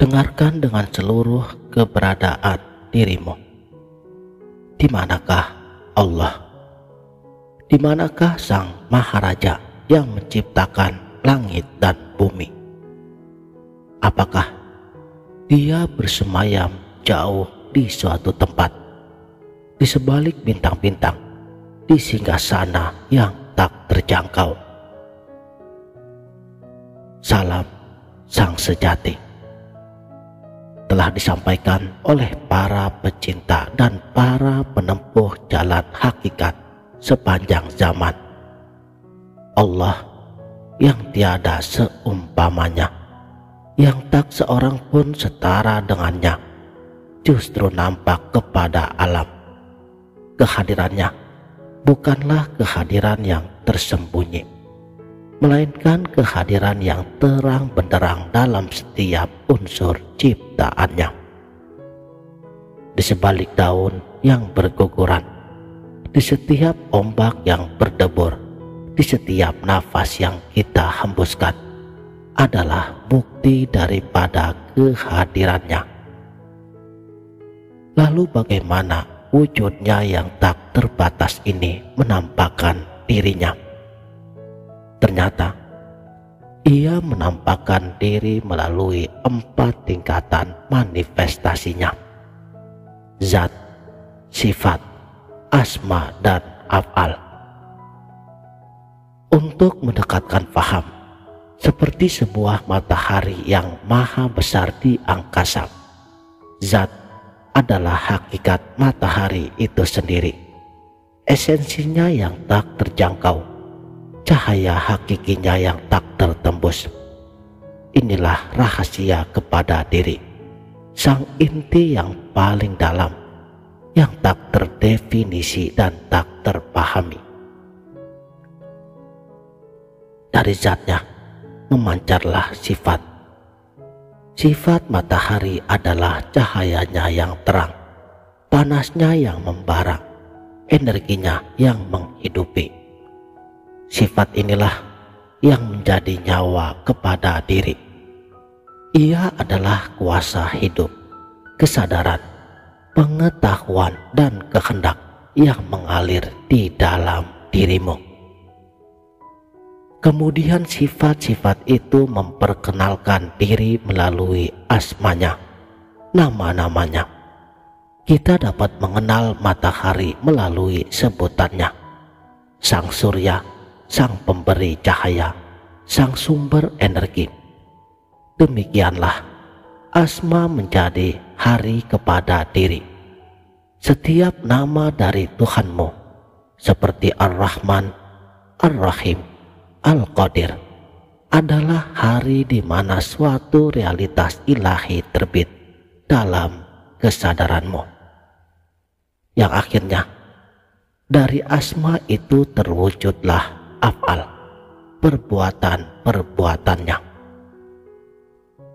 Dengarkan dengan seluruh keberadaan dirimu. Di manakah Allah? Di manakah Sang Maharaja yang menciptakan langit dan bumi? Apakah Dia bersemayam jauh di suatu tempat, di sebalik bintang-bintang, di singgasana yang tak terjangkau? Salam Sang Sejati telah disampaikan oleh para pecinta dan para penempuh jalan hakikat sepanjang zaman. Allah yang tiada seumpamanya, yang tak seorang pun setara dengannya, justru nampak kepada alam. Kehadirannya bukanlah kehadiran yang tersembunyi, melainkan kehadiran yang terang benderang dalam setiap unsur ciptaannya. Di sebalik daun yang berguguran, di setiap ombak yang berdebur, di setiap nafas yang kita hembuskan, adalah bukti daripada kehadirannya. Lalu bagaimana wujudnya yang tak terbatas ini menampakkan dirinya? Ternyata Ia menampakkan diri melalui 4 tingkatan manifestasinya: zat, sifat, asma, dan af'al. Untuk mendekatkan faham, seperti sebuah matahari yang maha besar di angkasa, zat adalah hakikat matahari itu sendiri, esensinya yang tak terjangkau, cahaya hakikinya yang tak tertembus. Inilah rahasia kepada diri, sang inti yang paling dalam, yang tak terdefinisi dan tak terpahami. Dari zatnya memancarlah sifat. Sifat matahari adalah cahayanya yang terang, panasnya yang membara, energinya yang menghidupi. Sifat inilah yang menjadi nyawa kepada diri. Ia adalah kuasa hidup, kesadaran, pengetahuan, dan kehendak yang mengalir di dalam dirimu. Kemudian sifat-sifat itu memperkenalkan diri melalui asmanya, nama-namanya. Kita dapat mengenal matahari melalui sebutannya: sang surya, sang pemberi cahaya, sang sumber energi. Demikianlah asma menjadi hari kepada diri. Setiap nama dari Tuhanmu, seperti Ar-Rahman, Ar-Rahim, Al-Qadir, adalah hari di mana suatu realitas ilahi terbit dalam kesadaranmu, yang akhirnya dari asma itu terwujudlah af'al, perbuatan-perbuatannya.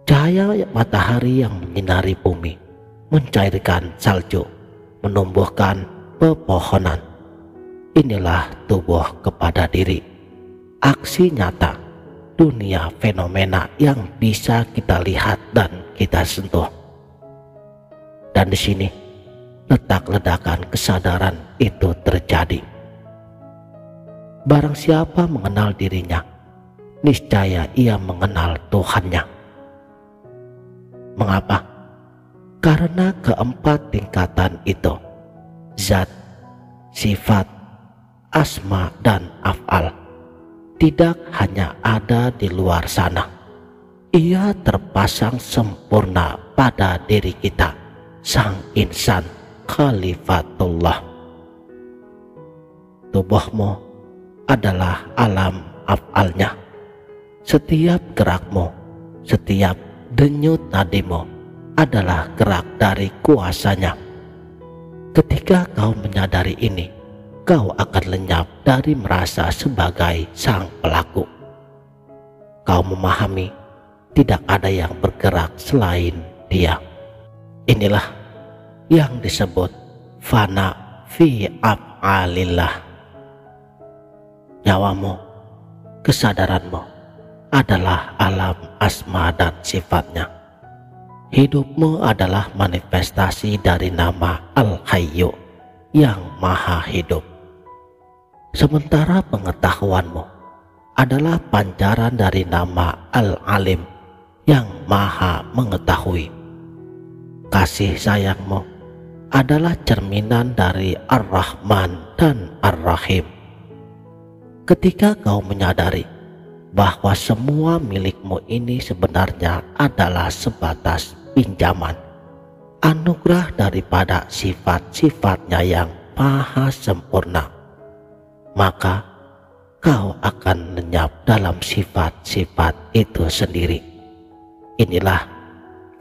Cahaya matahari yang menyinari bumi, mencairkan salju, menumbuhkan pepohonan. Inilah tubuh kepada diri, aksi nyata, dunia fenomena yang bisa kita lihat dan kita sentuh. Dan di sini letak ledakan kesadaran itu terjadi. Barang siapa mengenal dirinya, niscaya ia mengenal Tuhannya. Mengapa? Karena keempat tingkatan itu, zat, sifat, asma, dan af'al, tidak hanya ada di luar sana. Ia terpasang sempurna pada diri kita, sang insan Khalifatullah. Tubuhmu adalah alam af'alnya. Setiap gerakmu, setiap denyut nadimu adalah gerak dari kuasanya. Ketika kau menyadari ini, kau akan lenyap dari merasa sebagai sang pelaku. Kau memahami tidak ada yang bergerak selain Dia. Inilah yang disebut fana fi af'alillah. Nyawamu, kesadaranmu adalah alam asma dan sifatnya. Hidupmu adalah manifestasi dari nama Al-Hayyu yang Maha Hidup. Sementara pengetahuanmu adalah pancaran dari nama Al-Alim yang Maha Mengetahui. Kasih sayangmu adalah cerminan dari Ar-Rahman dan Ar-Rahim. Ketika kau menyadari bahwa semua milikmu ini sebenarnya adalah sebatas pinjaman, anugerah daripada sifat-sifatnya yang maha sempurna, maka kau akan lenyap dalam sifat-sifat itu sendiri. Inilah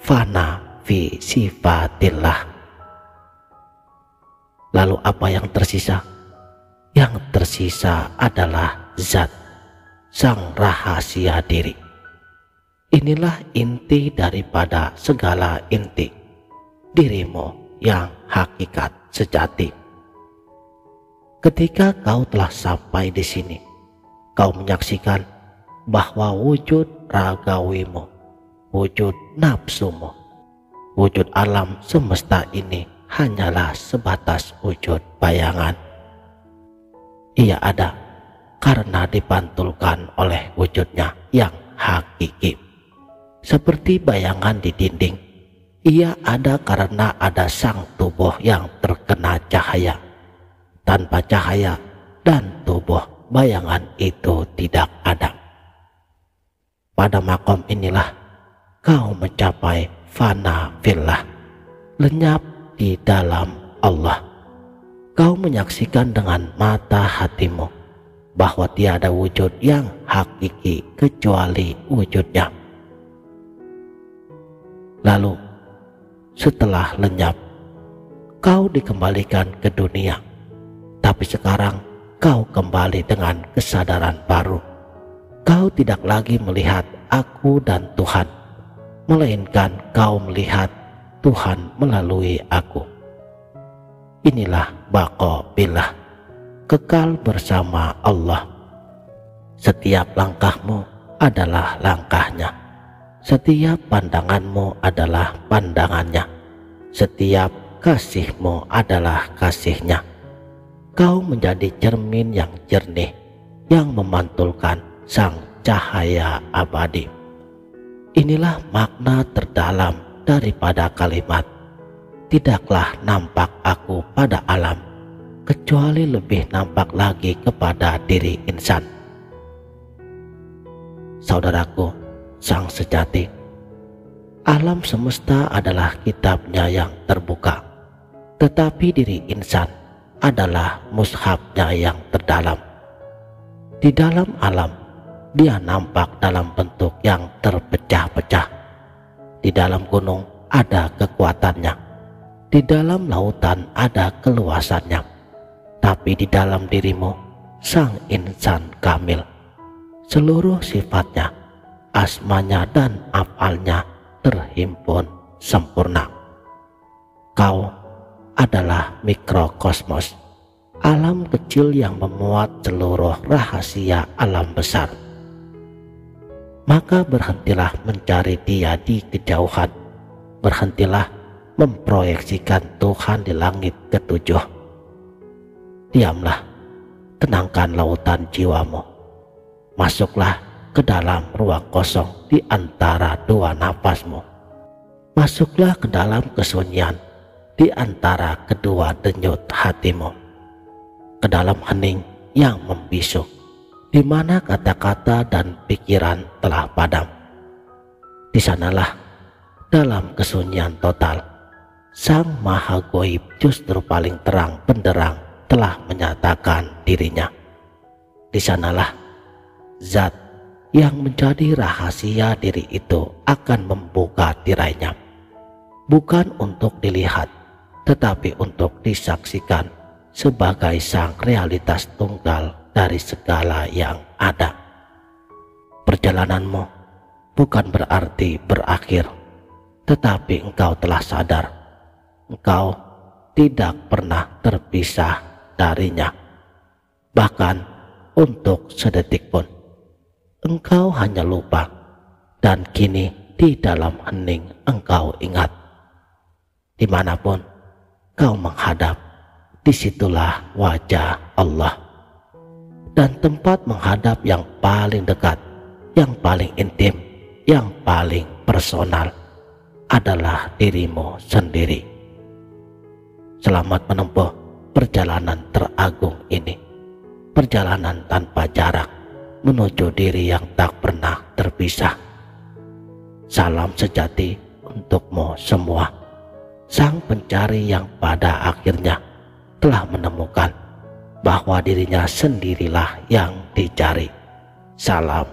fana fi sifatillah. Lalu apa yang tersisa? Yang tersisa adalah zat, sang rahasia diri. Inilah inti daripada segala inti, dirimu yang hakikat sejati. Ketika kau telah sampai di sini, kau menyaksikan bahwa wujud ragawimu, wujud nafsumu, wujud alam semesta ini hanyalah sebatas wujud bayangan. Ia ada karena dipantulkan oleh wujudnya yang hakiki. Seperti bayangan di dinding, ia ada karena ada sang tubuh yang terkena cahaya. Tanpa cahaya dan tubuh, bayangan itu tidak ada. Pada makom inilah kau mencapai fana fillah, lenyap di dalam Allah. Kau menyaksikan dengan mata hatimu bahwa tiada wujud yang hakiki kecuali wujudnya. Lalu setelah lenyap, kau dikembalikan ke dunia. Tapi sekarang kau kembali dengan kesadaran baru. Kau tidak lagi melihat aku dan Tuhan, melainkan kau melihat Tuhan melalui aku. Inilah baqa billah, kekal bersama Allah. Setiap langkahmu adalah langkahnya. Setiap pandanganmu adalah pandangannya. Setiap kasihmu adalah kasihnya. Kau menjadi cermin yang jernih, yang memantulkan sang cahaya abadi. Inilah makna terdalam daripada kalimat, tidaklah nampak aku pada alam, kecuali lebih nampak lagi kepada diri insan. Saudaraku, sang sejati, alam semesta adalah kitabnya yang terbuka, tetapi diri insan adalah mushafnya yang terdalam. Di dalam alam, dia nampak dalam bentuk yang terpecah-pecah. Di dalam gunung ada kekuatannya. Di dalam lautan ada keluasannya. Tapi di dalam dirimu, sang insan kamil, seluruh sifatnya, asmanya dan afalnya terhimpun sempurna. Kau adalah mikrokosmos, alam kecil yang memuat seluruh rahasia alam besar. Maka berhentilah mencari dia di kejauhan. Berhentilah memproyeksikan Tuhan di langit ketujuh. Diamlah, tenangkan lautan jiwamu. Masuklah ke dalam ruang kosong di antara dua napasmu. Masuklah ke dalam kesunyian di antara kedua denyut hatimu. Ke dalam hening yang membisu, di mana kata-kata dan pikiran telah padam. Di sanalah, dalam kesunyian total, Sang Maha Goib justru paling terang benderang telah menyatakan dirinya. Di sanalah zat yang menjadi rahasia diri itu akan membuka tirainya, bukan untuk dilihat, tetapi untuk disaksikan sebagai sang realitas tunggal dari segala yang ada. Perjalananmu bukan berarti berakhir, tetapi engkau telah sadar. Engkau tidak pernah terpisah darinya. Bahkan untuk sedetik pun, engkau hanya lupa. Dan kini di dalam hening engkau ingat. Dimanapun kau menghadap, disitulah wajah Allah. Dan tempat menghadap yang paling dekat, yang paling intim, yang paling personal adalah dirimu sendiri. Selamat menempuh perjalanan teragung ini, perjalanan tanpa jarak menuju diri yang tak pernah terpisah. Salam sejati untukmu semua, sang pencari yang pada akhirnya telah menemukan bahwa dirinya sendirilah yang dicari. Salam